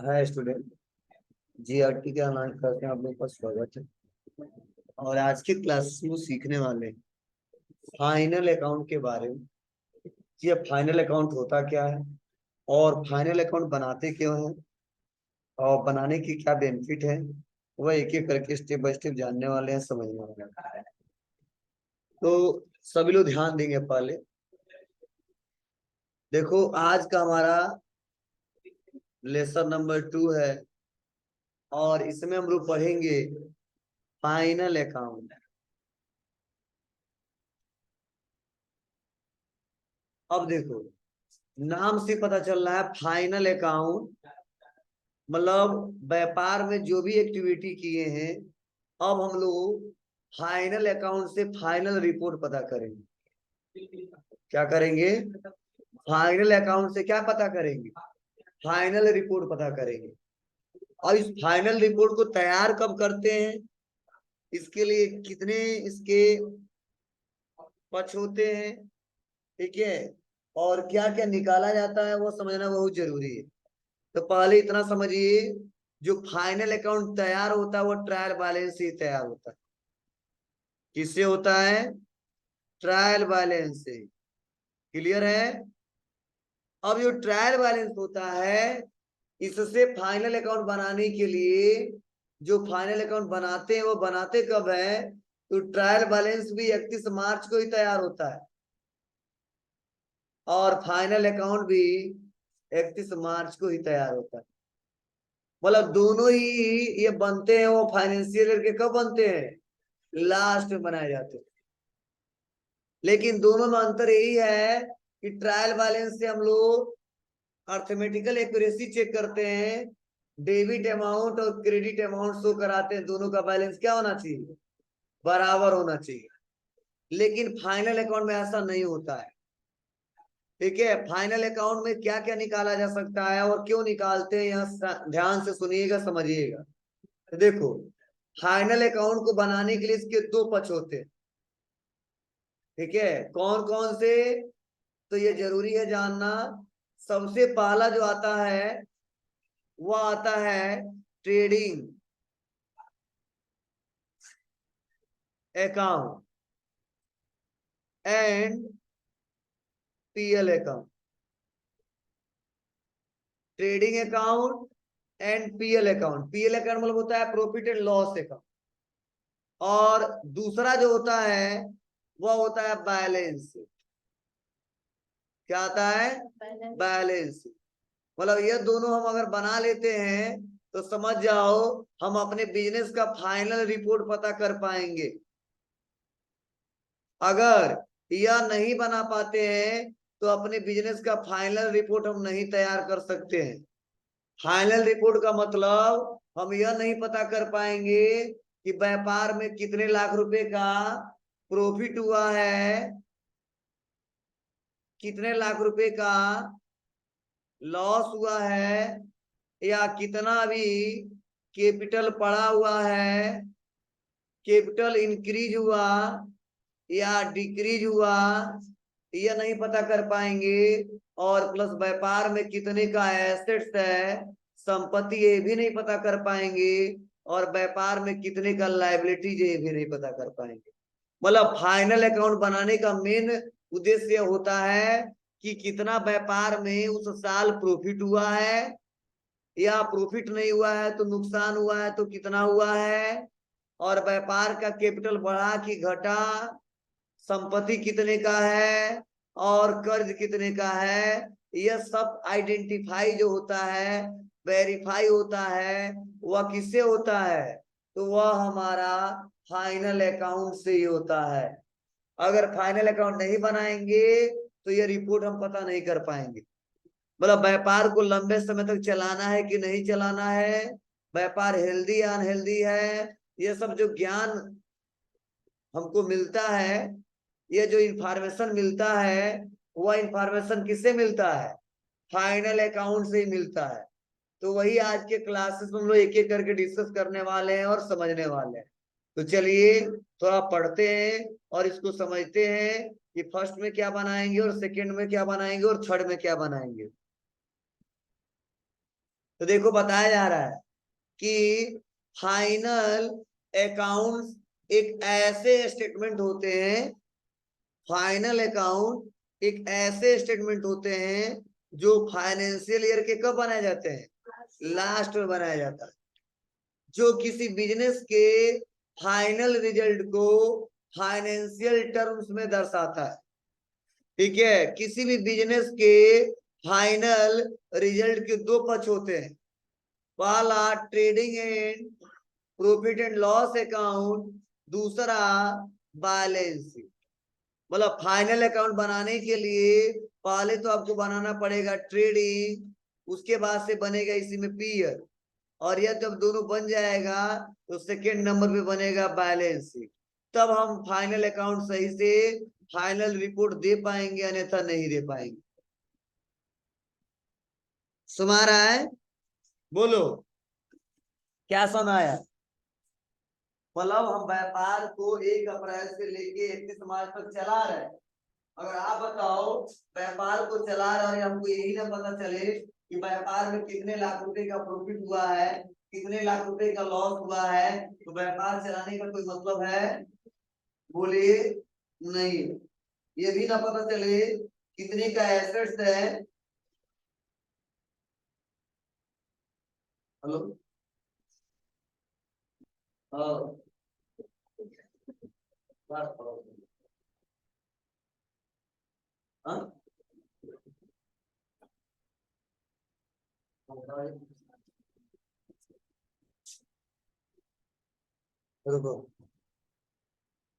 Hi student, GRT के online class में आप लोगों का स्वागत है। और आज की क्लास में सीखने वाले फाइनल अकाउंट के बारे में। ये फाइनल अकाउंट होता क्या है और फाइनल अकाउंट बनाते क्यों हैं और बनाने की क्या बेनिफिट है, वह एक एक करके स्टेप बाय स्टेप जानने वाले हैं, समझने वाले हैं। तो सभी लोग ध्यान देंगे। पहले देखो, आज का हमारा लेसन नंबर 2 है और इसमें हम लोग पढ़ेंगे फाइनल अकाउंट। अब देखो, नाम से पता चल रहा है फाइनल अकाउंट मतलब व्यापार में जो भी एक्टिविटी किए हैं, अब हम लोग फाइनल अकाउंट से फाइनल रिपोर्ट पता करेंगे। क्या करेंगे? फाइनल अकाउंट से क्या पता करेंगे? फाइनल रिपोर्ट पता करेंगे। और इस फाइनल रिपोर्ट को तैयार कब करते हैं, इसके लिए कितने इसके पक्ष होते हैं, ठीक है, और क्या क्या निकाला जाता है, वो समझना बहुत जरूरी है। तो पहले इतना समझिए, जो फाइनल अकाउंट तैयार होता है वो ट्रायल बैलेंस से ही तैयार होता है। किससे होता है? ट्रायल बैलेंस से। क्लियर है? अब जो ट्रायल बैलेंस होता है, इससे फाइनल अकाउंट बनाने के लिए जो फाइनल अकाउंट बनाते हैं वो बनाते कब है? तो ट्रायल बैलेंस भी 31 मार्च को ही तैयार होता है और फाइनल अकाउंट भी 31 मार्च को ही तैयार होता है। मतलब दोनों ही ये बनते हैं, वो फाइनेंशियल ईयर के कब बनते हैं? लास्ट में बनाए जाते हैं। लेकिन दोनों में अंतर यही है कि ट्रायल बैलेंस से हम लोग अर्थमेटिकल एक्यूरेसी चेक करते हैं, डेबिट अमाउंट और क्रेडिट अमाउंट शो कराते हैं, दोनों का बैलेंस क्या होना चाहिए? बराबर होना चाहिए। लेकिन फाइनल अकाउंट में ऐसा नहीं होता है। ठीक है, फाइनल अकाउंट में क्या क्या निकाला जा सकता है और क्यों निकालते हैं, यहाँ ध्यान से सुनिएगा, समझिएगा। तो देखो, फाइनल अकाउंट को बनाने के लिए इसके दो पक्ष होते हैं। ठीक है, कौन कौन से? तो ये जरूरी है जानना। सबसे पहला जो आता है वो आता है trading account and PL account. Trading account and PL account. PL account मतलब होता है प्रॉफिट एंड लॉस अकाउंट। और दूसरा जो होता है वह होता है बैलेंस। क्या आता है? बैलेंस। मतलब ये दोनों हम अगर बना लेते हैं तो समझ जाओ हम अपने बिजनेस का फाइनल रिपोर्ट पता कर पाएंगे। अगर यह नहीं बना पाते हैं तो अपने बिजनेस का फाइनल रिपोर्ट हम नहीं तैयार कर सकते हैं। फाइनल रिपोर्ट का मतलब हम यह नहीं पता कर पाएंगे कि व्यापार में कितने लाख रुपए का प्रॉफिट हुआ है, कितने लाख रुपए का लॉस हुआ है, या कितना भी कैपिटल पड़ा हुआ है, कैपिटल इंक्रीज हुआ या डिक्रीज हुआ, ये नहीं पता कर पाएंगे। और प्लस व्यापार में कितने का एसेट्स है, संपत्ति, ये भी नहीं पता कर पाएंगे। और व्यापार में कितने का लायबिलिटीज, ये भी नहीं पता कर पाएंगे। मतलब फाइनल अकाउंट बनाने का मेन उद्देश्य होता है कि कितना व्यापार में उस साल प्रॉफिट हुआ है, या प्रॉफिट नहीं हुआ है तो नुकसान हुआ है तो कितना हुआ है, और व्यापार का कैपिटल बढ़ा कि घटा, संपत्ति कितने का है और कर्ज कितने का है। यह सब आइडेंटिफाई जो होता है, वेरीफाई होता है, वह किससे होता है? तो वह हमारा फाइनल अकाउंट से ही होता है। अगर फाइनल अकाउंट नहीं बनाएंगे तो यह रिपोर्ट हम पता नहीं कर पाएंगे। मतलब व्यापार को लंबे समय तक चलाना है कि नहीं चलाना है, व्यापार हेल्दी या अनहेल्दी है, ये सब जो ज्ञान हमको मिलता है, ये जो इंफॉर्मेशन मिलता है, वह इंफॉर्मेशन किससे मिलता है? फाइनल अकाउंट से ही मिलता है। तो वही आज के क्लासेस में हम लोग एक एक करके डिस्कस करने वाले हैं और समझने वाले हैं। तो चलिए थोड़ा पढ़ते हैं और इसको समझते हैं कि फर्स्ट में क्या बनाएंगे और सेकंड में क्या बनाएंगे और थर्ड में क्या बनाएंगे। तो देखो बताया जा रहा है कि फाइनल अकाउंट एक ऐसे स्टेटमेंट होते हैं, फाइनल अकाउंट एक ऐसे स्टेटमेंट होते हैं जो फाइनेंशियल ईयर के कब बनाए जाते हैं, लास्ट में बनाया जाता है, जो किसी बिजनेस के फाइनल रिजल्ट को फाइनेंशियल टर्म्स में दर्शाता है। ठीक है, किसी भी बिजनेस के फाइनल रिजल्ट के दो पक्ष होते हैं, पहला trading and profit and loss account, दूसरा बैलेंस शीट। मतलब फाइनल अकाउंट बनाने के लिए पहले तो आपको बनाना पड़ेगा ट्रेडिंग, उसके बाद से बनेगा इसी में पीयर, और यह जब दोनों बन जाएगा तो सेकेंड नंबर पे बनेगा बैलेंस शीट। तब हम फाइनल अकाउंट सही से फाइनल रिपोर्ट दे पाएंगे, अन्यथा नहीं दे पाएंगे। सुना रहा है? बोलो क्या सुनाया? मतलब हम व्यापार को 1 अप्रैल से लेके 31 मार्च तक चला रहे हैं। अगर आप बताओ व्यापार को चला रहे हैं, हमको यही ना पता चले कि व्यापार में कितने लाख रुपए का प्रॉफिट हुआ है, कितने लाख रुपए का लॉस हुआ है, तो व्यापार चलाने का कोई मतलब है? बोलिए नहीं। ये भी ना पता चले कितने का एसेट्स है। हेलो। हाँ। हाँ? रुको।